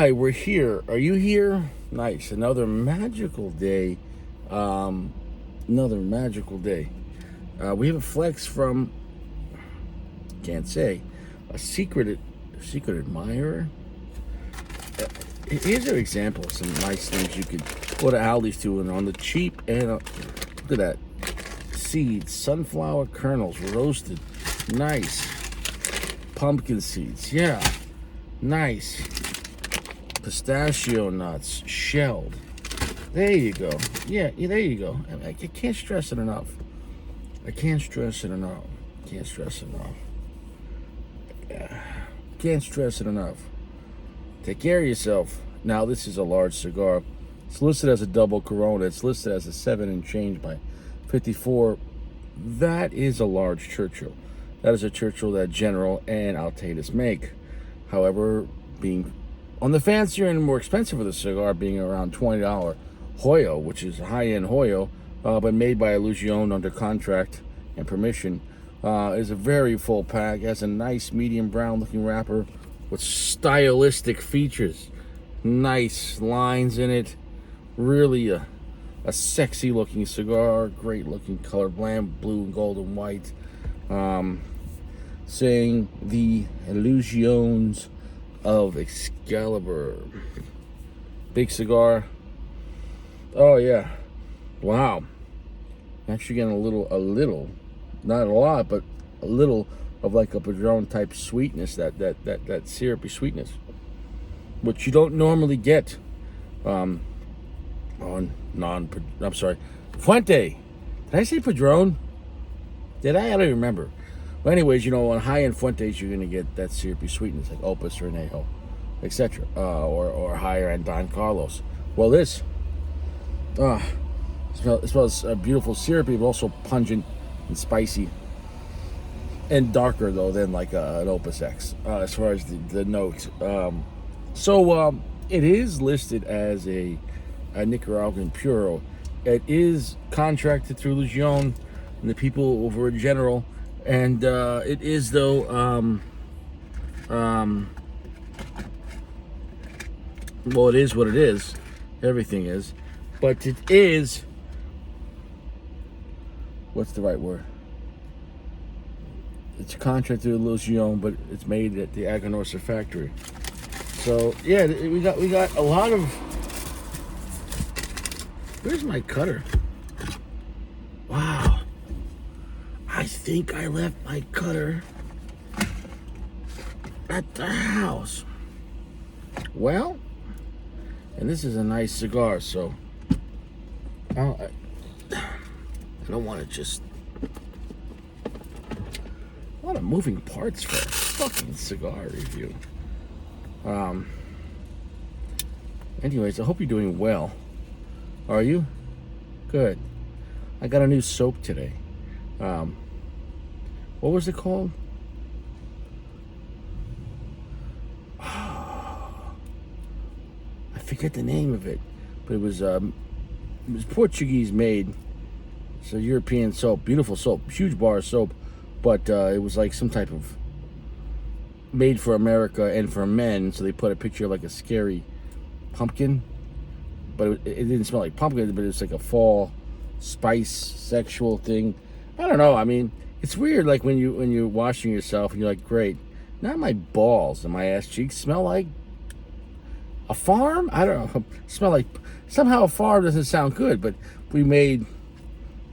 right, we're here. Are you here? Nice. Another magical day. Another magical day. We have a flex from, can't say, a secret admirer. Here's an example of some nice things you could go to Aldi's to and on the cheap. And look at that. Seeds, sunflower kernels, roasted. Nice. Pumpkin seeds. Yeah. Nice. Pistachio nuts, shelled. There you go. Yeah, there you go. I can't stress it enough. Can't stress it enough. Take care of yourself. Now, this is a large cigar. It's listed as a double Corona. It's listed as a 7 and change by 54. That is a large Churchill. That is a Churchill that General and Altadis make. However, being on the fancier and more expensive of the cigar, being around $20 Hoyo, which is a high-end Hoyo, but made by Illusione under contract and permission, is a very full pack. Has a nice medium brown-looking wrapper with stylistic features, nice lines in it. Really a sexy-looking cigar, great-looking color blend, blue and gold and white. Saying the Illusions of Excalibur. Big cigar. Oh yeah. Wow. Actually getting a little, not a lot, but a little of like a Padron type sweetness, that syrupy sweetness, which you don't normally get on I'm sorry, Fuente. Did I say Padron? Did I? I don't remember. But anyways, on high-end Fuentes, you're going to get that syrupy sweetness like Opus or Añejo, etc. Or higher-end Don Carlos. Well, this smells beautiful syrupy, but also pungent and spicy. And darker, though, than like an Opus X, as far as the note. So it is listed as a Nicaraguan Puro. It is contracted through Illusione and the people over at General. And it is, though, well, it is what it is. Everything is. But it is, what's the right word? It's contracted to Illusione, but it's made at the Aganorsa factory. So, yeah, we got a lot of... Where's my cutter? Wow. I think I left my cutter at the house. Well, and this is a nice cigar, so I don't want to just... A lot of moving parts for a fucking cigar review. Anyways, I hope you're doing well. Are you? Good. I got a new soap today. What was it called? I forget the name of it, but it was Portuguese made. It's a European soap, beautiful soap, huge bar of soap, but it was like some type of made for America and for men. So they put a picture of like a scary pumpkin, but it didn't smell like pumpkin, but it's like a fall spice sexual thing. I don't know. I mean, it's weird, like when you're washing yourself and you're like, great, now my balls and my ass cheeks smell like a farm. I don't know. Smell like, somehow a farm doesn't sound good, but we made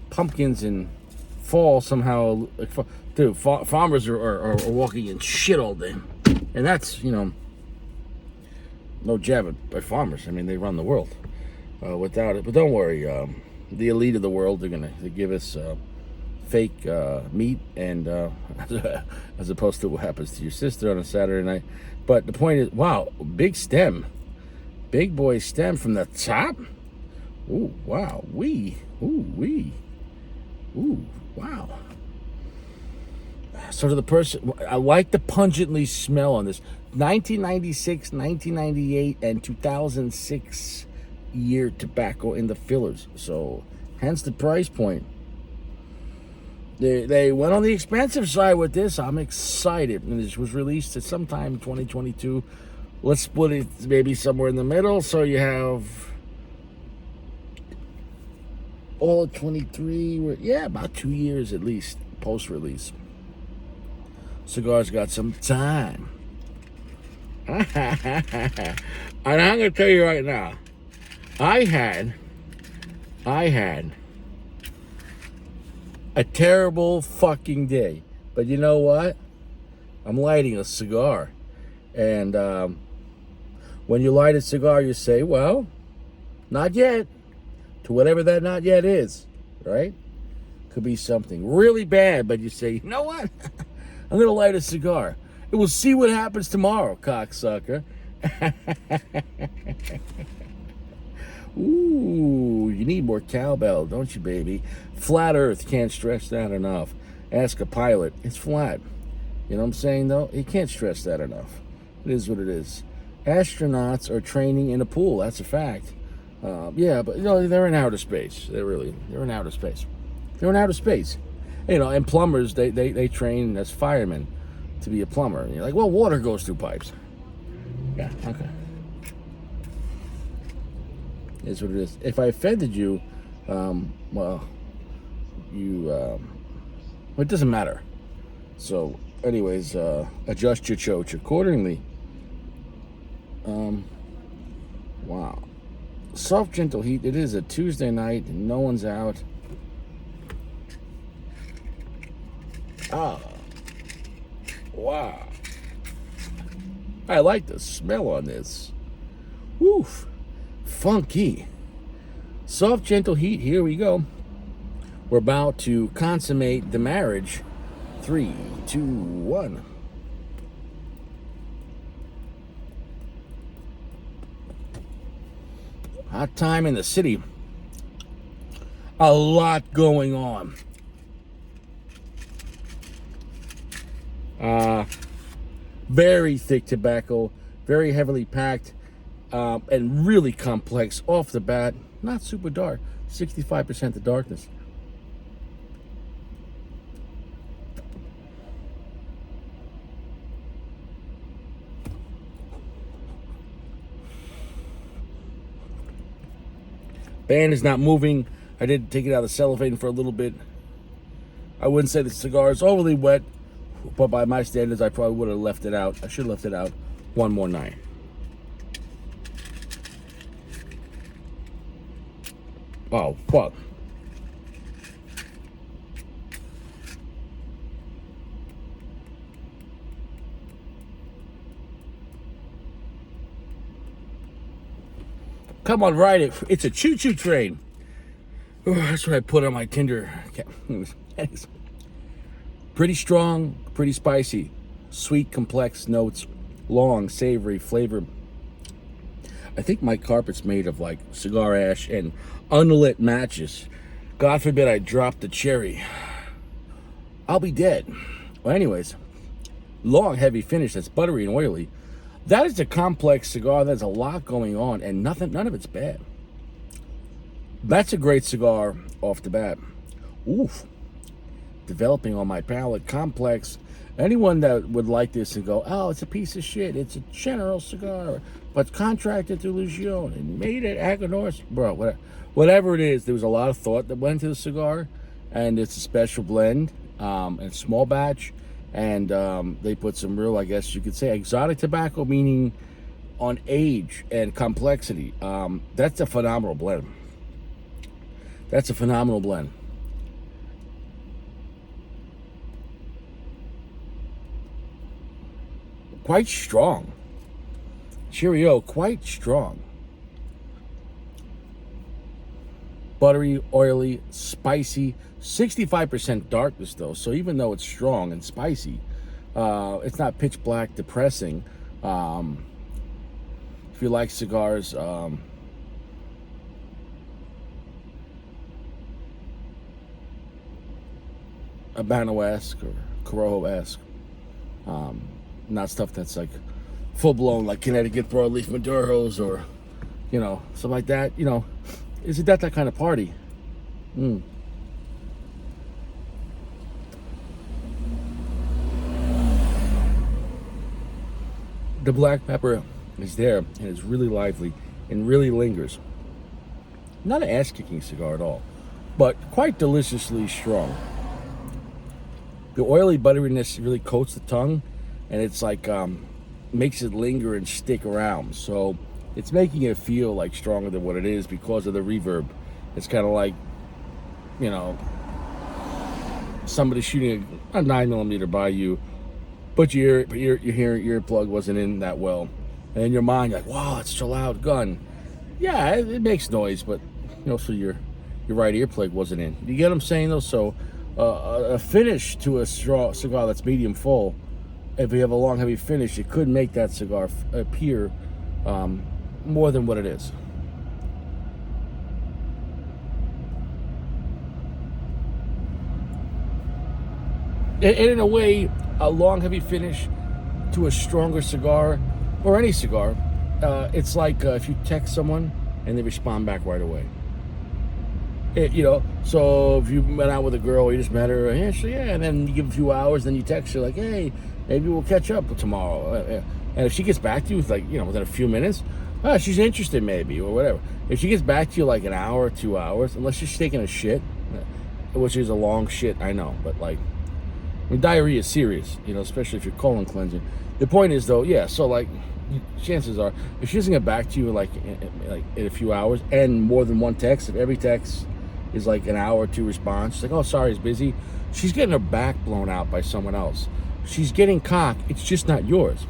pumpkins in fall somehow. Dude, farmers are walking in shit all day, and that's no jab at farmers. I mean, they run the world without it. But don't worry, the elite of the world, they give us fake meat, and as opposed to what happens to your sister on a Saturday night. But the point is, wow, big stem, big boy stem from the top. Ooh, wow, ooh, wow. So to the person, I like the pungently smell on this. 1996, 1998, and 2006 year tobacco in the fillers. So hence the price point. They went on the expensive side with this. I'm excited. And this was released at sometime in 2022. let's split it maybe somewhere in the middle. So you have all of 23. Yeah, about 2 years at least post-release. Cigars got some time. And I'm gonna tell you right now, I had a terrible fucking day. But you know what? I'm lighting a cigar. And when you light a cigar, you say, well, not yet. To whatever that not yet is, right? Could be something really bad, but you say, you know what? I'm going to light a cigar. And we'll see what happens tomorrow, cocksucker. Ooh, you need more cowbell, don't you, baby? Flat Earth, can't stress that enough. Ask a pilot. It's flat. You know what I'm saying, though? You can't stress that enough. It is what it is. Astronauts are training in a pool. That's a fact. Yeah, but, you know, they're in outer space. They're in outer space. They're in outer space. You know, and plumbers, they train as firemen to be a plumber. And you're like, well, water goes through pipes. Yeah, okay. Is what it is. If I offended you, well, it doesn't matter. So, anyways, adjust your choach accordingly. Wow. Soft, gentle heat. It is a Tuesday night. And no one's out. Ah. Wow. I like the smell on this. Woof. Funky. Soft, gentle heat. Here we go. We're about to consummate the marriage. 3, 2, 1. Hot time in the city. A lot going on. Very thick tobacco, very heavily packed, and really complex off the bat. Not super dark. 65% the darkness. Band is not moving. I did take it out of the cellophane for a little bit. I wouldn't say the cigar is overly wet, but by my standards, I probably would have left it out. I should have left it out one more night. Oh, fuck. Come on, ride it. It's a choo-choo train. Oh, that's what I put on my Tinder. Pretty strong, pretty spicy. Sweet, complex notes. Long, savory flavor. I think my carpet's made of like cigar ash and unlit matches. God forbid I drop the cherry. I'll be dead. Well, anyways, long, heavy finish that's buttery and oily. That is a complex cigar. There's a lot going on, and none of it's bad. That's a great cigar off the bat. Oof. Developing on my palate. Complex. Anyone that would like this and go, oh, it's a piece of shit. It's a general cigar, but contracted to Illusione and made at Aganor's. Bro, whatever it is, there was a lot of thought that went into the cigar, and it's a special blend, and small batch. And they put some real, I guess you could say, exotic tobacco, meaning on age and complexity. That's a phenomenal blend. That's a phenomenal blend. Quite strong. Cheerio, quite strong. Buttery, oily, spicy. 65% darkness though, so even though it's strong and spicy, it's not pitch black depressing. If you like cigars, Habano-esque or Corojo-esque, not stuff that's like full-blown like Connecticut broadleaf Maduros or, you know, something like that. You know, isn't that kind of party? The black pepper is there, and it's really lively and really lingers. Not an ass-kicking cigar at all, but quite deliciously strong. The oily butteriness really coats the tongue, and it's like makes it linger and stick around. So it's making it feel like stronger than what it is because of the reverb. It's kind of like, you know, somebody shooting a 9mm by you, but your earplug wasn't in that well, and in your mind you're like, wow, it's such a loud gun. Yeah, it makes noise, but so your right earplug wasn't in. You get what I'm saying though? So a finish to a cigar that's medium full, if you have a long heavy finish, it could make that cigar appear more than what it is. And in a way, a long heavy finish to a stronger cigar, or any cigar, it's like if you text someone and they respond back right away. So if you went out with a girl, you just met her, and then you give a few hours, then you text her like, hey, maybe we'll catch up tomorrow. And if she gets back to you with within a few minutes, she's interested maybe, or whatever. If she gets back to you like an hour, 2 hours, unless she's taking a shit, which is a long shit, I know, but diarrhea is serious, especially if you're colon cleansing. The point is though, so chances are, if she doesn't get back to you in a few hours, and more than one text, if every text is like an hour or two response, she's like, oh, sorry, it's busy. She's getting her back blown out by someone else. She's getting cock. It's just not yours.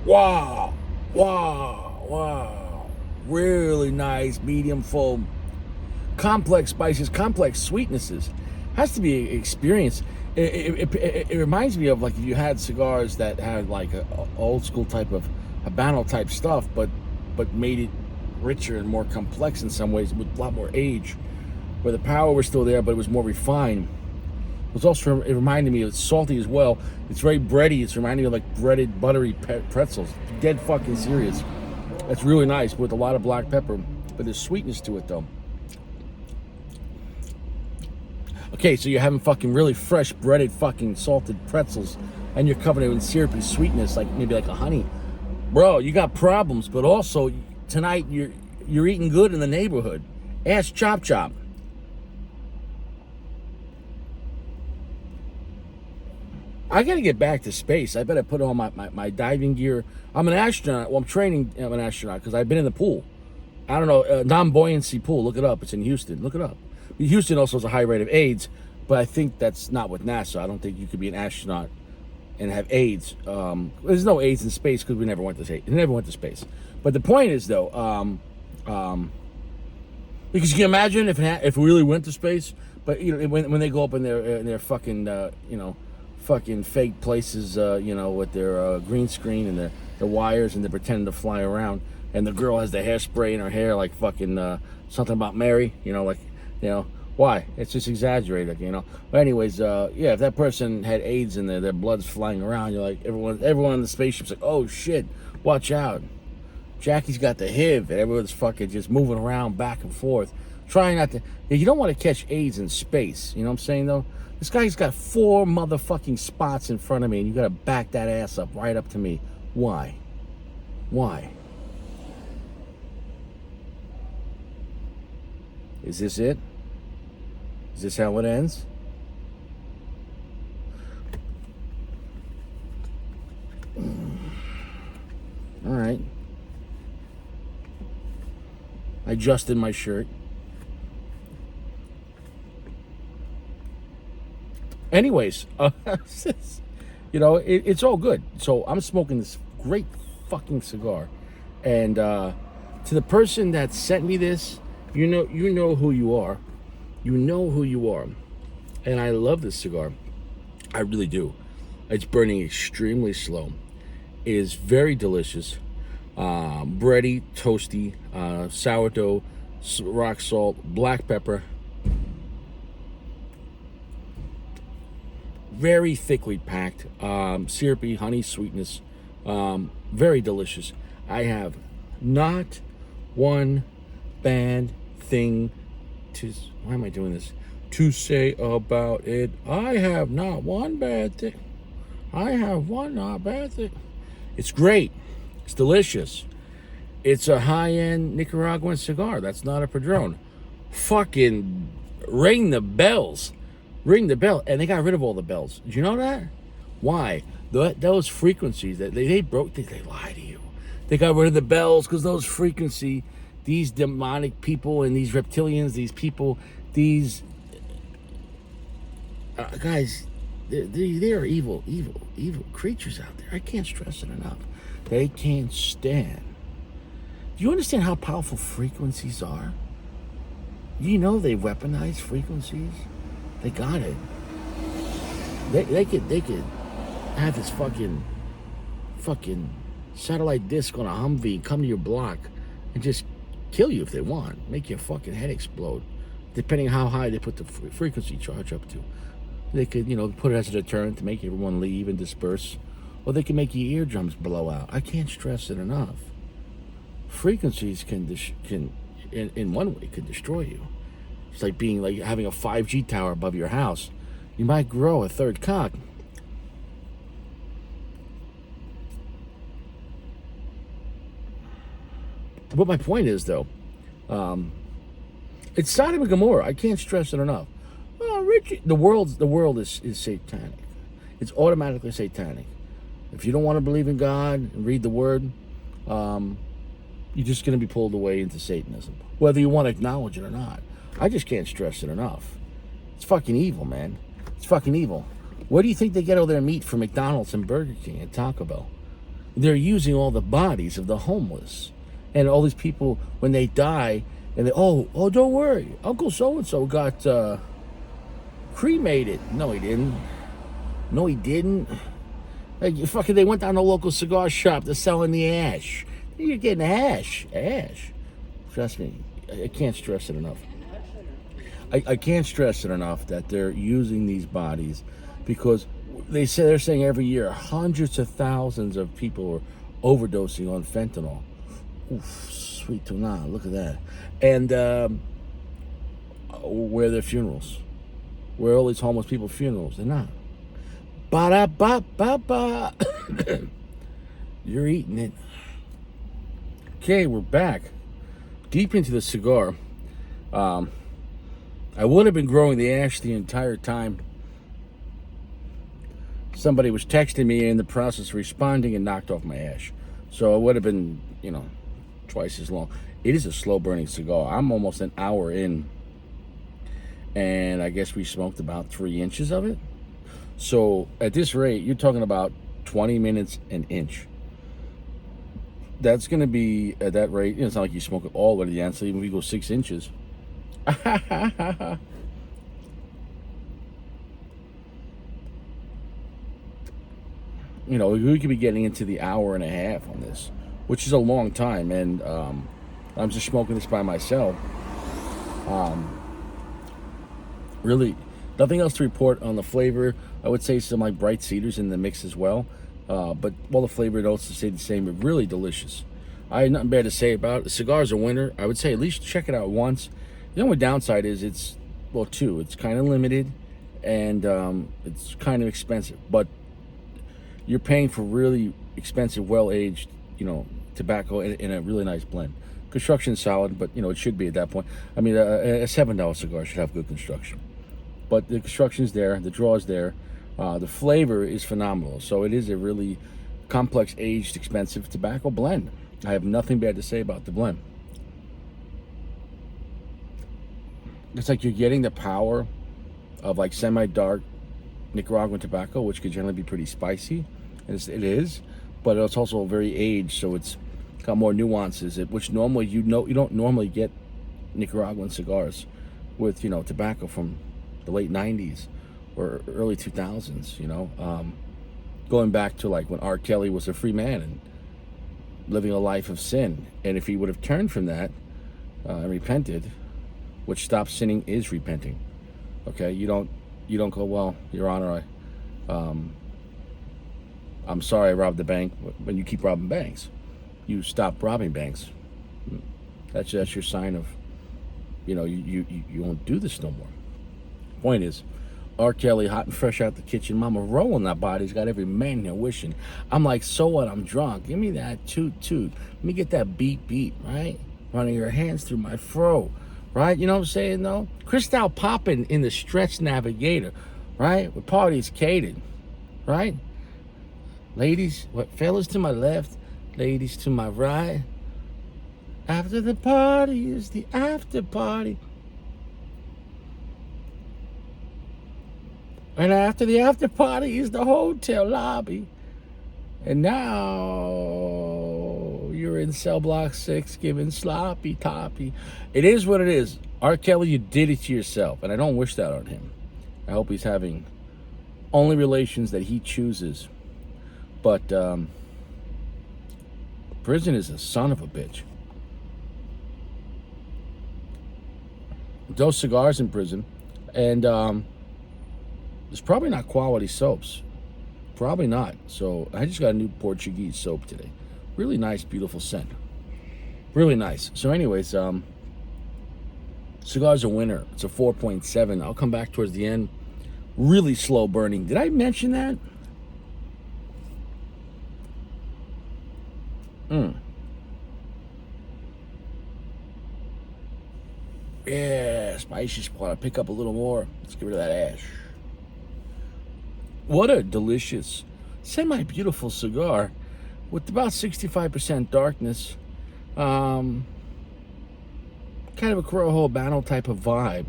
Wow. Really nice, medium full, complex spices, complex sweetnesses. Has to be experienced. It reminds me of if you had cigars that had a old school type of Habano type stuff, but made it richer and more complex in some ways with a lot more age, where the power was still there, but it was more refined. It reminded me of salty as well. It's very bready. It's reminding me of breaded buttery pretzels. Dead fucking serious. That's really nice with a lot of black pepper, but there's sweetness to it though. Okay, so you're having fucking really fresh breaded fucking salted pretzels, and you're covering it in syrupy sweetness, maybe like a honey. Bro, you got problems, but also tonight you're eating good in the neighborhood. Ask Chop Chop. I gotta get back to space. I better put on my diving gear. I'm an astronaut. Well, I'm training. I'm an astronaut because I've been in the pool. I don't know, non-buoyancy pool. Look it up. It's in Houston. Look it up. Houston also has a high rate of AIDS, but I think that's not with NASA. I don't think you could be an astronaut and have AIDS. There's no AIDS in space because we never went to space. But the point is though, because you can imagine if we really went to space, but when they go up in their fucking fucking fake places, with their green screen and the wires, and they're pretending to fly around, and the girl has the hairspray in her hair like fucking something about Mary, why? It's just exaggerated, But anyways, if that person had AIDS and their blood's flying around, you're like, everyone in the spaceship's like, oh shit, watch out. Jackie's got the HIV, and everyone's fucking just moving around back and forth, trying not to. You don't want to catch AIDS in space, you know what I'm saying though? This guy's got 4 motherfucking spots in front of me, and you gotta back that ass up right up to me. Why? Is this it? Is this how it ends? All right. I adjusted my shirt. Anyways, it's all good. So I'm smoking this great fucking cigar, and to the person that sent me this, you know who you are. You know who you are, and I love this cigar. I really do. It's burning extremely slow. It is very delicious, bready, toasty, sourdough, rock salt, black pepper. Very thickly packed, syrupy, honey sweetness, very delicious. I have not one bad thing why am I doing this? To say about it, I have not one bad thing. I have one not bad thing. It's great. It's delicious. It's a high-end Nicaraguan cigar. That's not a Padron. Fucking ring the bells. Ring the bell. And they got rid of all the bells. Did you know that? Why? Those frequencies, that they broke, they lied to you. They got rid of the bells because those frequency, these demonic people and these reptilians, these people, these guys, they are evil creatures out there. I can't stress it enough. They can't stand. Do you understand how powerful frequencies are? You know they weaponize frequencies. They got it. They could have this fucking satellite disc on a Humvee come to your block and just kill you if they want. Make your fucking head explode, depending on how high they put the frequency charge up to. They could, put it as a deterrent to make everyone leave and disperse, or they can make your eardrums blow out. I can't stress it enough. Frequencies can in one way could destroy you. It's like having a 5G tower above your house. You might grow a third cock. But my point is, though, it's Sodom and Gomorrah. I can't stress it enough. Oh, Richie, the world is satanic. It's automatically satanic. If you don't want to believe in God and read the Word, you're just going to be pulled away into Satanism, whether you want to acknowledge it or not. I just can't stress it enough. It's fucking evil, man. It's fucking evil. Where do you think they get all their meat from McDonald's and Burger King and Taco Bell? They're using all the bodies of the homeless. And all these people, when they die, and don't worry, Uncle so-and-so got cremated. No, he didn't. Like, fucking, they went down to the local cigar shop. They're selling the ash. You're getting ash. Trust me, I can't stress it enough. I can't stress it enough that they're using these bodies because they're saying every year hundreds of thousands of people are overdosing on fentanyl. Oof, sweet tuna, look at that. And where are their funerals? Where are all these homeless people funerals? They're not. Ba-da-ba-ba-ba. You're eating it. Okay, we're back. Deep into the cigar. I would have been growing the ash the entire time. Somebody was texting me in the process of responding and knocked off my ash. So it would have been, twice as long. It is a slow burning cigar. I'm almost an hour in. And I guess we smoked about 3 inches of it. So at this rate, you're talking about 20 minutes an inch. That's going to be, at that rate, it's not like you smoke it all the way to the end. So even if you go 6 inches. We could be getting into the hour and a half on this, which is a long time. And I'm just smoking this by myself. Really, nothing else to report on the flavor. I would say some like bright cedars in the mix as well. But all the flavor notes stay the same. But really delicious. I have nothing bad to say about it. The cigar's a winner. I would say at least check it out once. The only downside is it's kind of limited and it's kind of expensive. But you're paying for really expensive, well-aged, tobacco in a really nice blend. Construction's solid, but it should be at that point. I mean, a $7 cigar should have good construction. But the construction's there, the draw's there, the flavor is phenomenal. So it is a really complex, aged, expensive tobacco blend. I have nothing bad to say about the blend. It's like you're getting the power of like semi-dark Nicaraguan tobacco, which can generally be pretty spicy. It is, but it's also very aged, so it's got more nuances. Which normally you don't normally get Nicaraguan cigars with tobacco from the late '90s or early 2000s. Going back to like when R. Kelly was a free man and living a life of sin, and if he would have turned from that and repented. Which stop sinning is repenting. Okay, you don't go, well, Your Honor, I'm sorry I robbed the bank. When you keep robbing banks, you stop robbing banks. That's your sign of you won't do this no more. Point is, R. Kelly, hot and fresh out the kitchen, mama rolling that body. He's got every man there wishing. I'm like, so what? I'm drunk. Give me that toot toot. Let me get that beat beat, right? Running your hands through my fro, right? You know what I'm saying, though? Cristal popping in the stretch navigator, right? With parties catered, right? Ladies, what fellas to my left, ladies to my right. After the party is the after party. And after the after party is the hotel lobby. And now you're in cell block 6 giving sloppy toppy. It is what it is. R. Kelly, you did it to yourself. And I don't wish that on him. I hope he's having only relations that he chooses. But prison is a son of a bitch. Those cigars in prison. And it's probably not quality soaps. Probably not. So I just got a new Portuguese soap today. Really nice, beautiful scent. Really nice. So anyways, cigar's a winner. It's a 4.7. I'll come back towards the end. Really slow burning. Did I mention that? Yeah, spicy spot. I'll pick up a little more. Let's get rid of that ash. What a delicious, semi-beautiful cigar with about 65% darkness. Kind of a Corojo Habano type of vibe.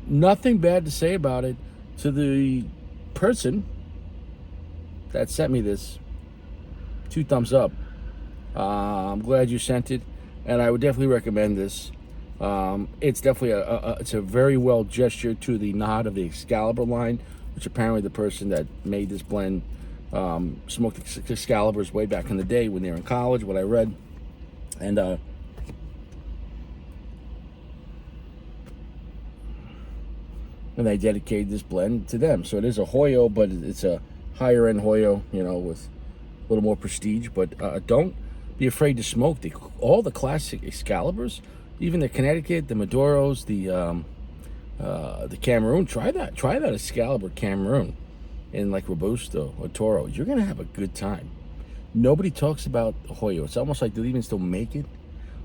Nothing bad to say about it. To the person that sent me this, 2 thumbs up. I'm glad you sent it, and I would definitely recommend this. It's definitely it's a very well gesture to the nod of the Excalibur line, which apparently the person that made this blend smoked Excaliburs way back in the day when they were in college, what I read. And I dedicated this blend to them. So it is a Hoyo, but it's a higher end Hoyo, with a little more prestige. But don't be afraid to smoke all the classic Excaliburs, even the Connecticut, the Maduros, the Cameroon. Try that Excalibur Cameroon in like Robusto or Toro. You're gonna have a good time. Nobody talks about Hoyo. It's almost like they even still make it,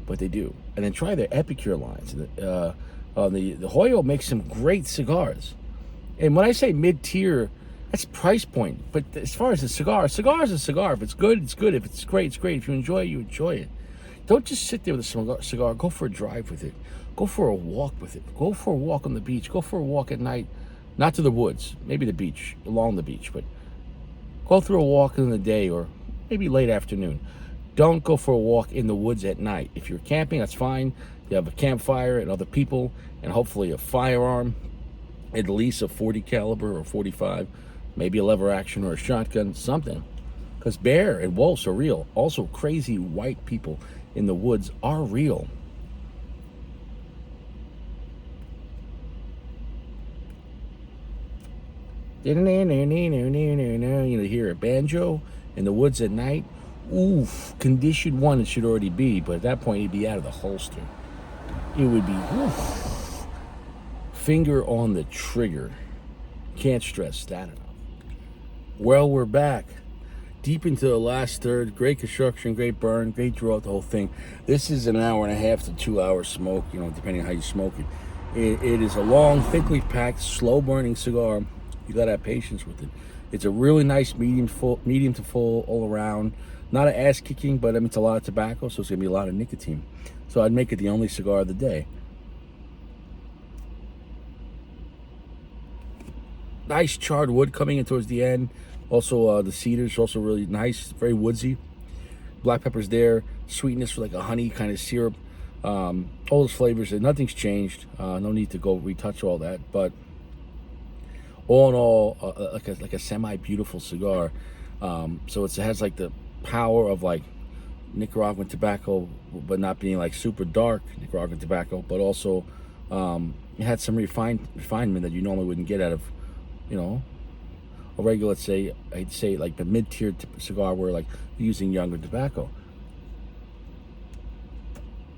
but they do. And then try their Epicure lines. The Hoyo makes some great cigars. And when I say mid-tier, that's price point. But as far as a cigar is a cigar. If it's good, it's good. If it's great, it's great. If you enjoy it, you enjoy it. Don't just sit there with a cigar. Go for a drive with it. Go for a walk with it. Go for a walk on the beach. Go for a walk at night. Not to the woods. Maybe the beach, along the beach. But go through a walk in the day or maybe late afternoon. Don't go for a walk in the woods at night. If you're camping, that's fine. You have a campfire and other people and hopefully a firearm, at least a 40 caliber or 45, maybe a lever action or a shotgun, something. Because bear and wolves are real. Also, crazy white people in the woods are real. You hear a banjo in the woods at night. Oof, condition 1 it should already be, but at that point he'd be out of the holster. It would be oof, finger on the trigger. Can't stress that enough. Well, we're back. Deep into the last third. Great construction, great burn, great draw, the whole thing. This is an hour and a half to 2 hours smoke, depending on how you smoke it. It is a long, thickly packed, slow burning cigar. You gotta have patience with it. It's a really nice medium to full all around. Not an ass kicking, but it's a lot of tobacco, so it's gonna be a lot of nicotine. So I'd make it the only cigar of the day. Nice charred wood coming in towards the end. Also, the cedar's also really nice, very woodsy. Black pepper's there, sweetness for like a honey kind of syrup. All those flavors, nothing's changed. No need to go retouch all that, but all in all, like a semi-beautiful cigar. So it has like the power of like Nicaraguan tobacco, but not being like super dark Nicaraguan tobacco, but also it had some refinement that you normally wouldn't get out of, a regular, let's say, I'd say like the mid-tier cigar where like using younger tobacco.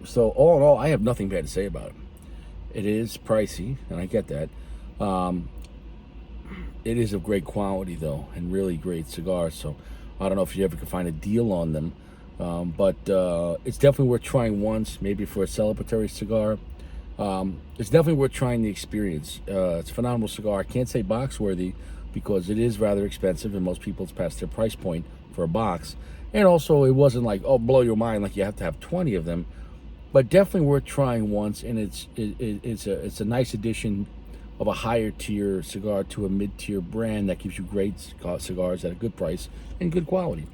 So all in all, I have nothing bad to say about it. It is pricey, and I get that. Um, it is of great quality, though, and really great cigars. So I don't know if you ever can find a deal on them. But it's definitely worth trying once, maybe for a celebratory cigar. It's definitely worth trying the experience. It's a phenomenal cigar. I can't say box worthy because it is rather expensive, and most people it's past their price point for a box. And also, it wasn't like, oh, blow your mind, like you have to have 20 of them. But definitely worth trying once, and it's a nice addition of a higher tier cigar to a mid tier brand that gives you great cigars at a good price and good quality.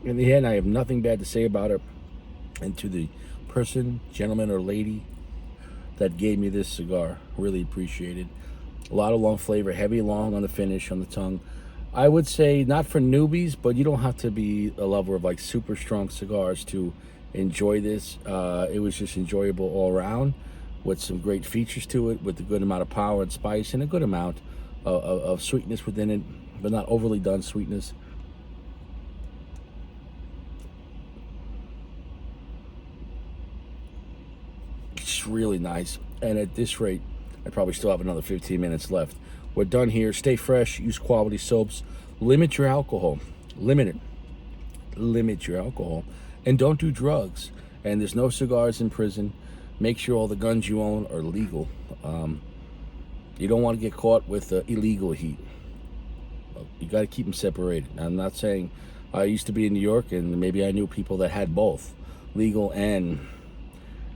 In the end, I have nothing bad to say about it. And to the person, gentleman, or lady that gave me this cigar, really appreciate it. A lot of long flavor, heavy long on the finish, on the tongue. I would say not for newbies, but you don't have to be a lover of like super strong cigars to enjoy this. It was just enjoyable all around with some great features to it, with a good amount of power and spice and a good amount of sweetness within it, but not overly done sweetness. It's really nice. And at this rate, I probably still have another 15 minutes left. We're done here. Stay fresh. Use quality soaps. Limit your alcohol. Limit it. Limit your alcohol. And don't do drugs. And there's no cigars in prison. Make sure all the guns you own are legal. You don't want to get caught with illegal heat. You got to keep them separated. I'm not saying I used to be in New York and maybe I knew people that had both legal and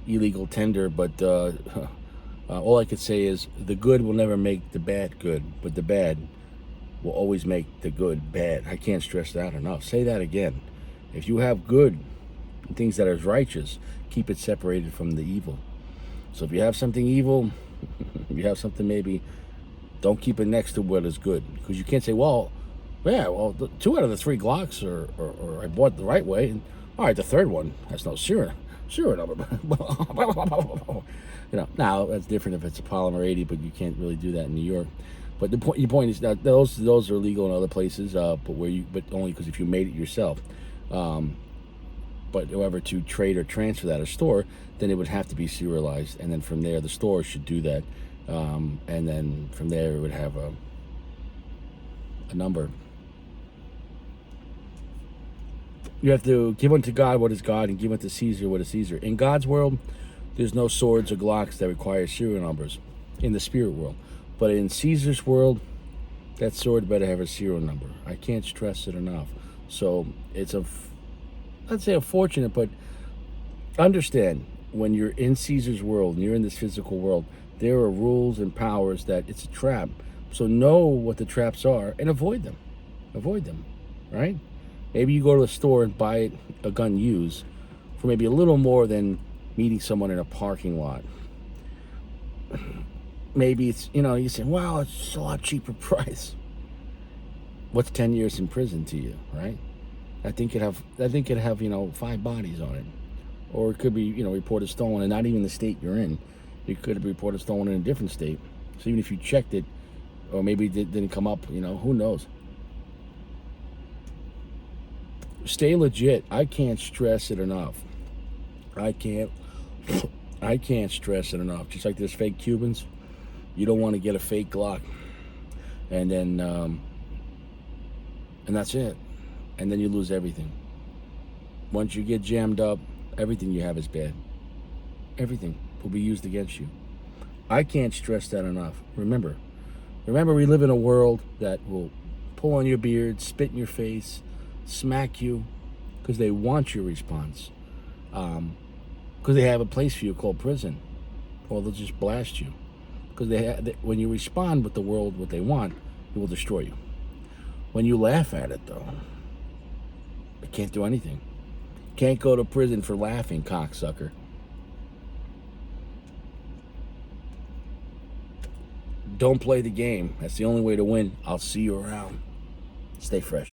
illegal tender, but all I could say is the good will never make the bad good, but the bad will always make the good bad. I can't stress that enough. Say that again. If you have good, things that are righteous, keep it separated from the evil. So if you have something evil, you have something maybe, don't keep it next to what is good, because you can't say, well, yeah, well, the 2 out of the 3 Glocks are I bought the right way, and all right, the third one has no serial number. Now that's different if it's a polymer 80, but you can't really do that in New York. But your point is that those are legal in other places, but only because if you made it yourself. But however, to trade or transfer that or store, then it would have to be serialized, and then from there the store should do that, and then from there it would have a number. You have to give unto God what is God and give unto Caesar what is Caesar. In God's world, there's no swords or Glocks that require serial numbers in the spirit world. But in Caesar's world, that sword better have a serial number. I can't stress it enough. So it's I'd say unfortunate, but understand when you're in Caesar's world and you're in this physical world, there are rules and powers that it's a trap. So know what the traps are and avoid them. Avoid them, right? Maybe you go to the store and buy a gun used for maybe a little more than meeting someone in a parking lot. Maybe it's, you say, well, it's a lot cheaper price. What's 10 years in prison to you, right? I think it'd have 5 bodies on it. Or it could be, reported stolen and not even the state you're in. It could be reported stolen in a different state. So even if you checked it, or maybe it didn't come up, who knows? Stay legit. I can't stress it enough. I can't stress it enough. Just like there's fake Cubans, you don't want to get a fake Glock, and then and that's it, and then you lose everything. Once you get jammed up, everything you have is bad. Everything will be used against you. I can't stress that enough. Remember, we live in a world that will pull on your beard, spit in your face, smack you, because they want your response. Because they have a place for you called prison, or they'll just blast you. Because when you respond with the world what they want, it will destroy you. When you laugh at it, though, it can't do anything. Can't go to prison for laughing, cocksucker. Don't play the game. That's the only way to win. I'll see you around. Stay fresh.